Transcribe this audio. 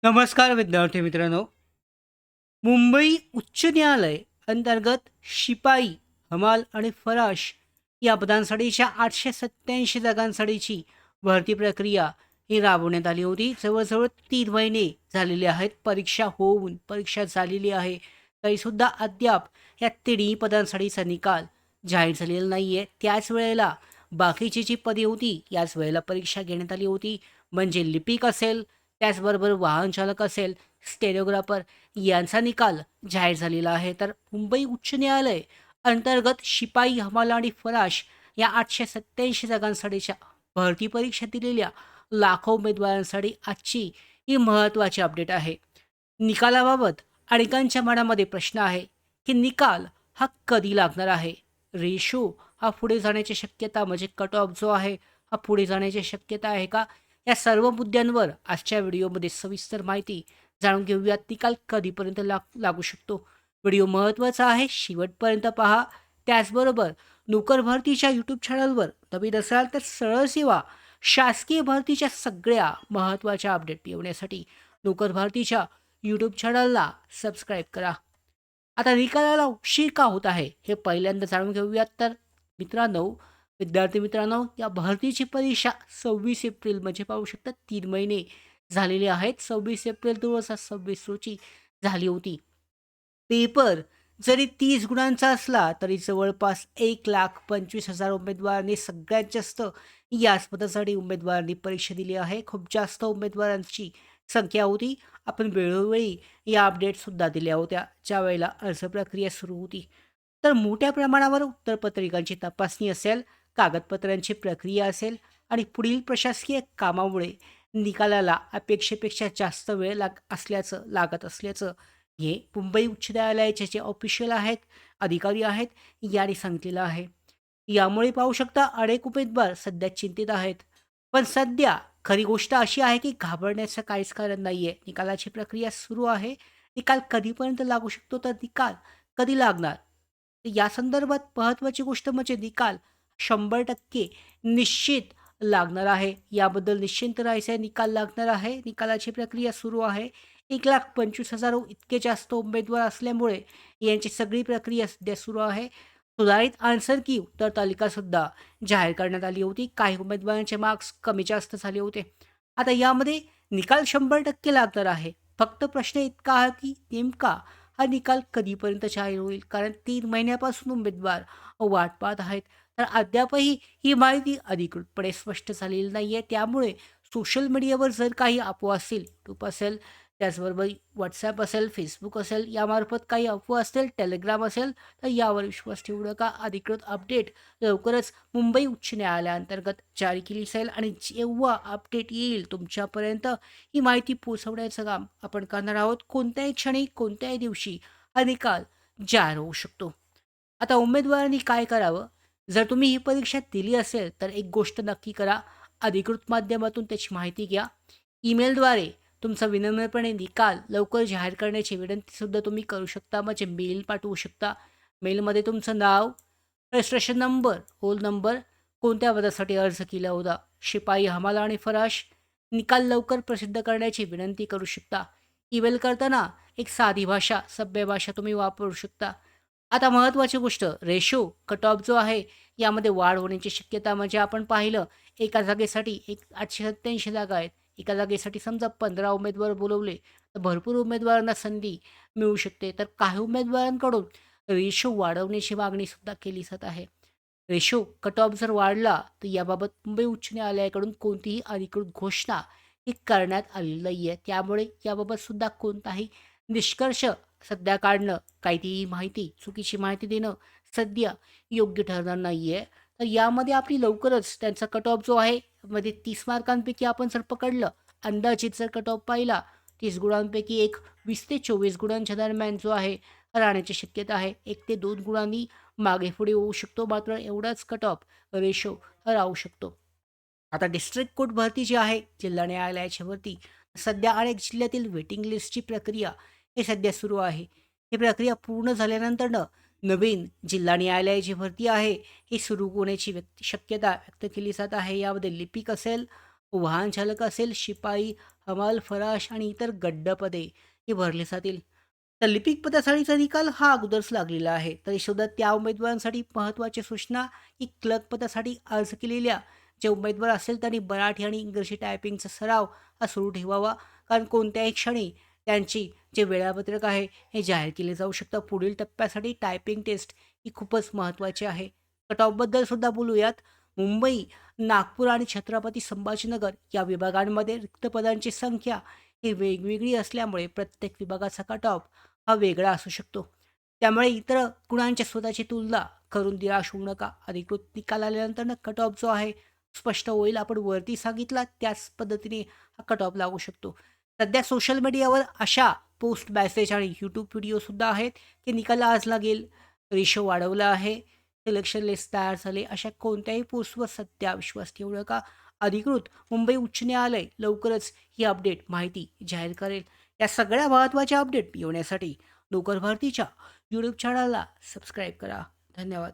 नमस्कार विद्यार्थी मित्रांनो. मुंबई उच्च न्यायालय अंतर्गत शिपाई, हमाल आणि फराश या पदांसाठीच्या 887 जागांसाठीची भरती प्रक्रिया ही राबवण्यात आली होती. जवळजवळ 3 महिने झालेले आहेत. परीक्षा होऊन परीक्षा झालेली आहे. तरीसुद्धा अद्याप या तिन्ही पदांसाठीचा निकाल जाहीर झालेला नाही आहे. त्याच वेळेला बाकीची जी पदे होती, याच वेळेला परीक्षा घेण्यात आली होती. म्हणजे लिपिक असेल, त्याचबरोबर वाहन चालक असेल, स्टेनोग्राफर यांचा निकाल जाहीर झालेला आहे. तर मुंबई उच्च न्यायालय अंतर्गत शिपाई, हमाल आणि फराश या 887 जागांसाठीच्या भरती परीक्षा दिलेल्या लाखो उमेदवारांसाठी आजची ही महत्त्वाची अपडेट आहे. निकालाबाबत अनेकांच्या मनामध्ये प्रश्न आहे, की निकाल हा कधी लागणार आहे? रेशो हा पुढे जाण्याची शक्यता म्हणजे कट ऑफ जो आहे, हा पुढे जाण्याची शक्यता आहे का? या सर्व मुद्द्यांवर आजच्या व्हिडिओमध्ये सविस्तर माहिती जाणून घेऊयात. निकाल कधीपर्यंत लागू शकतो? व्हिडिओ महत्त्वाचा आहे, शेवटपर्यंत पहा. त्याचबरोबर नोकर भरतीच्या यूट्यूब चॅनलवर नवीन असाल तर सरळ सेवा शासकीय भरतीच्या सगळ्या महत्त्वाच्या अपडेट मिळवण्यासाठी नोकर भरतीच्या यूट्यूब चॅनलला सबस्क्राईब करा. आता निकालाला उशीर का होत आहे हे पहिल्यांदा जाणून घेऊयात. तर मित्रांनो, विद्यार्थी मित्रांनो, या भरतीची परीक्षा 26 एप्रिल म्हणजे पाहू शकता 3 महिने झालेले आहेत. 26 एप्रिल 2026 रोजी झाली होती. पेपर जरी 30 गुणांचा असला तरी जवळपास 1,25,000 उमेदवारांनी सगळ्यात जास्त याच पदासाठी उमेदवारांनी परीक्षा दिली आहे. खूप जास्त उमेदवारांची संख्या होती. आपण वेळोवेळी या अपडेटसुद्धा दिल्या होत्या, ज्यावेळेला अर्ज प्रक्रिया सुरू होती. तर मोठ्या प्रमाणावर उत्तरपत्रिकांची तपासणी असेल, कागदपत्रांची प्रक्रिया असेल आणि पुढील प्रशासकीय कामामुळे निकालाला अपेक्षेपेक्षा जास्त वेळ लागत असल्याचं हे मुंबई उच्च न्यायालयाचे जे ऑफिशियल आहेत, अधिकारी आहेत, यांनी सांगितलेलं आहे. यामुळे पाहू शकता अनेक उमेदवार सध्या चिंतित आहेत. पण सध्या खरी गोष्ट अशी आहे की घाबरण्याचं काहीच कारण नाहीये. निकालाची प्रक्रिया सुरू आहे. निकाल कधीपर्यंत लागू शकतो, तर निकाल कधी लागणार? तर या संदर्भात महत्त्वाची गोष्ट म्हणजे निकाल 100% निश्चित लागणार आहे. याबद्दल निश्चिंत राहायचं आहे. निकाल लागणार आहे. निकालाची प्रक्रिया सुरू आहे. 1,25,000 इतके जास्त उमेदवार असल्यामुळे यांची सगळी प्रक्रिया सध्या सुरू आहे. सुधारित आन्सर की उत्तर तालिकासुद्धा जाहीर करण्यात आली होती. काही उमेदवारांचे मार्क्स कमी जास्त झाले होते. आता यामध्ये निकाल 100% लागणार आहे. फक्त प्रश्न इतका आहे की नेमका हा निकाल कधीपर्यंत जाहीर होईल? कारण 3 महिन्यापासून उमेदवार वाट पाहत आहेत. तर अद्यापही ही माहिती अधिकृतपणे स्पष्ट झालेली नाहीये. त्यामुळे सोशल मीडियावर जर काही अफवा असतील, YouTube असेल, त्याचबरोबर WhatsApp असेल, Facebook असेल, यामार्फत काही अफवा असतील, Telegram असेल, तर यावर विश्वास ठेवू नका. अधिकृत अपडेट लवकरच मुंबई उच्च न्यायालयाअंतर्गत जारी केली जाईल आणि जेव्हा अपडेट येईल तुमच्यापर्यंत, ही माहिती पोहोचवण्याचं काम आपण करणार आहोत. कोणत्याही क्षणी, कोणत्याही दिवशी हा निकाल जाहीर होऊ शकतो. आता उमेदवारांनी काय करावं? जर तुम्ही ही परीक्षा दिली असेल, तर एक गोष्ट नक्की करा. अधिकृत माध्यमातून त्याची माहिती घ्या. ईमेलद्वारे तुमचा विनम्रपणे निकाल लवकर जाहीर करण्याची विनंतीसुद्धा तुम्ही करू शकता. म्हणजे मेल पाठवू शकता. मेलमध्ये तुमचं नाव, रजिस्ट्रेशन नंबर, रोल नंबर, कोणत्या पदासाठी अर्ज केला होता, शिपाई, हमाल आणि फराश, निकाल लवकर प्रसिद्ध करण्याची विनंती करू शकता. ईमेल करताना एक साधी भाषा, सभ्य भाषा तुम्ही वापरू शकता. आता महत्त्वाची गोष्ट, रेशो, कट ऑफ जो आहे, यामध्ये वाढ होण्याची शक्यता म्हणजे आपण पाहिलं, एका जागेसाठी 887 जागा आहेत. एका जागेसाठी समजा 15 उमेदवार बोलवले, तर भरपूर उमेदवारांना संधी मिळू शकते. तर काही उमेदवारांकडून रेशो वाढवण्याची मागणीसुद्धा केली जात आहे. रेशो, कट ऑफ जर वाढला, तर याबाबत मुंबई उच्च न्यायालयाकडून कोणतीही अधिकृत घोषणा ही करण्यात आलेली नाही आहे. त्यामुळे याबाबत सुद्धा कोणताही निष्कर्ष सध्या काढणं, काहीतरी माहिती, चुकीची माहिती देणं सध्या योग्य ठरणार नाही आहे. तर यामध्ये आपली लवकरच त्यांचा कट ऑफ जो आहे, मध्ये 30 मार्कांपैकी आपण जर पकडलं, अंदाजित जर कट ऑफ पाहिला, 30 गुणांपैकी एक 20 ते 24 गुणांच्या दरम्यान जो आहे, राहण्याची शक्यता आहे. 1 ते 2 गुणांनी मागे-पुढे होऊ शकतो, मात्र एवढाच कट ऑफ रेशो राहू शकतो. आता डिस्ट्रिक्ट कोर्ट भरती जी आहे, जिल्हा न्यायालयाची भरती, सध्या अनेक जिल्ह्यातील वेटिंग लिस्टची प्रक्रिया हे सध्या सुरू आहे. ही प्रक्रिया पूर्ण झाल्यानंतरनं नवीन जिल्हा न्यायालयाची भरती आहे, ही सुरू होण्याची शक्यता व्यक्त केली जात आहे. यामध्ये लिपिक असेल, वाहन चालक असेल, शिपाई, हमाल, फराश आणि इतर गड्ड पदे ही भरली जातील. तर लिपिक पदासाठीचा निकाल हा अगोदरच लागलेला आहे. तरी सुद्धा त्या उमेदवारांसाठी महत्त्वाची सूचना की क्लर्क पदासाठी अर्ज केलेल्या जे उमेदवार असेल त्यांनी मराठी आणि इंग्रजी टायपिंगचा सराव हा सुरू ठेवावा. कारण कोणत्याही क्षणी त्यांची जे वेळापत्रक आहे हे जाहीर केले जाऊ शकतं. पुढील टप्प्यासाठी टायपिंग टेस्ट ही खूपच महत्त्वाची आहे. कट ऑफबद्दल सुद्धा बोलूयात. मुंबई, नागपूर आणि छत्रपती संभाजीनगर या विभागांमध्ये रिक्त पदांची संख्या ही वेगवेगळी असल्यामुळे प्रत्येक विभागाचा कट ऑफ हा वेगळा असू शकतो. त्यामुळे इतर गुणांच्या स्वतःची तुलना करून निराश होऊ नका. अधिकृत निकाल आल्यानंतर कट ऑफ जो आहे स्पष्ट होईल. आपण वरती सांगितला त्याच पद्धतीने हा कट ऑफ लागू शकतो. सध्या सोशल मीडियावर अशा पोस्ट, मेसेज आणि यूट्यूब व्हिडिओसुद्धा आहेत की निकाल आज लागेल, रेशो वाढवला आहे, सिलेक्शन लिस्ट तयार झाले. अशा कोणत्याही पोस्टवर सध्या विश्वास ठेवू नका. अधिकृत मुंबई उच्च न्यायालय लवकरच ही अपडेट माहिती जाहीर करेल. या सगळ्या महत्त्वाच्या अपडेट येण्यासाठी लोकर भारतीच्या यूट्यूब चॅनलला सबस्क्राईब करा. धन्यवाद.